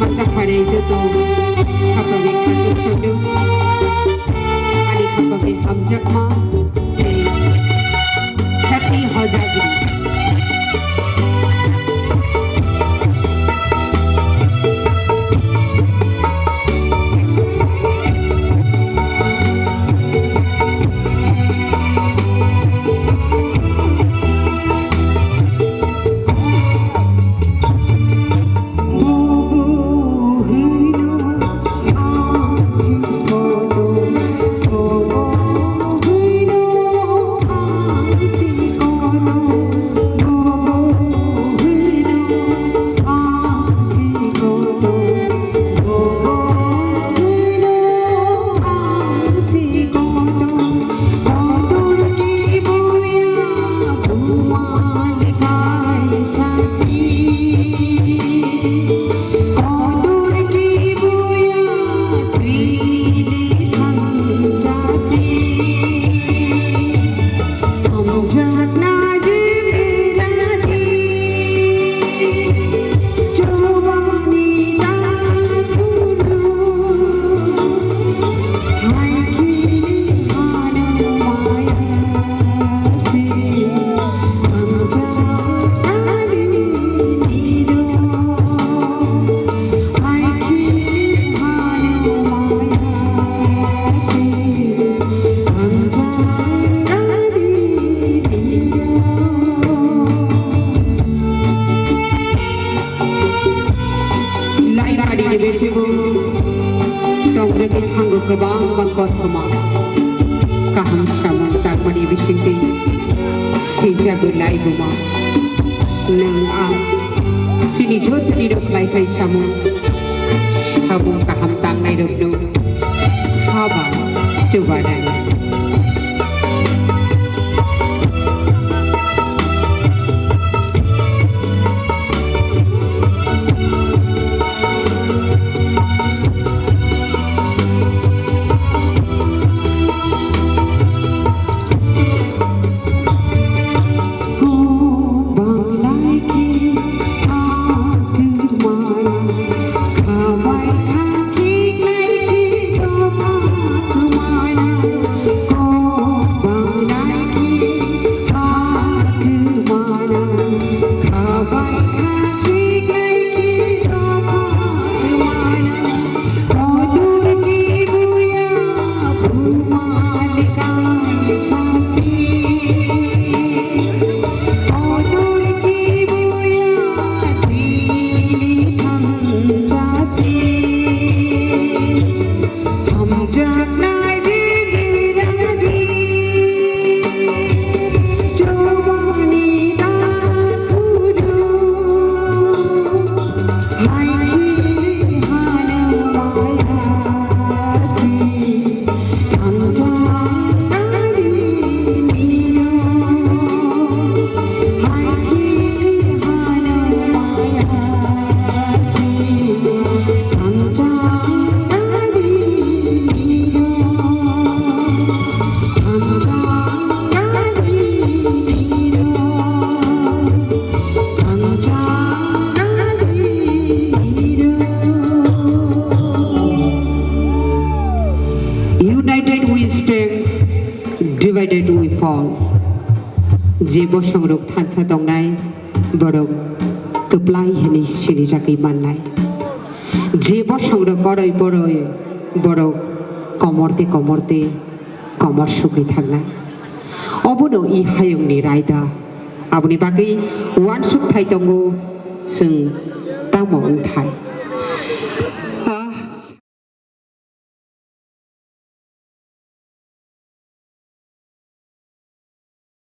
hamjak pada itu tuh kapagi katuk katuk ani kapagi hamjak mah happy hajagi Kebang bangkotoma kaham saman takmani bisingti sija gulai buma nang am sini jot di dok lai kai samu habung kaham tang nai dok no haba coba dai United we stand, divided we fall. Jebo songrok thansa dongnai, borok keplai heni sini jakai manai. Jebo songrok koroi boroi, borok komorte komor sukai thangnai. Obono I hayung ni raida, abuni bagi wan suk thai tongo seng tamo thai.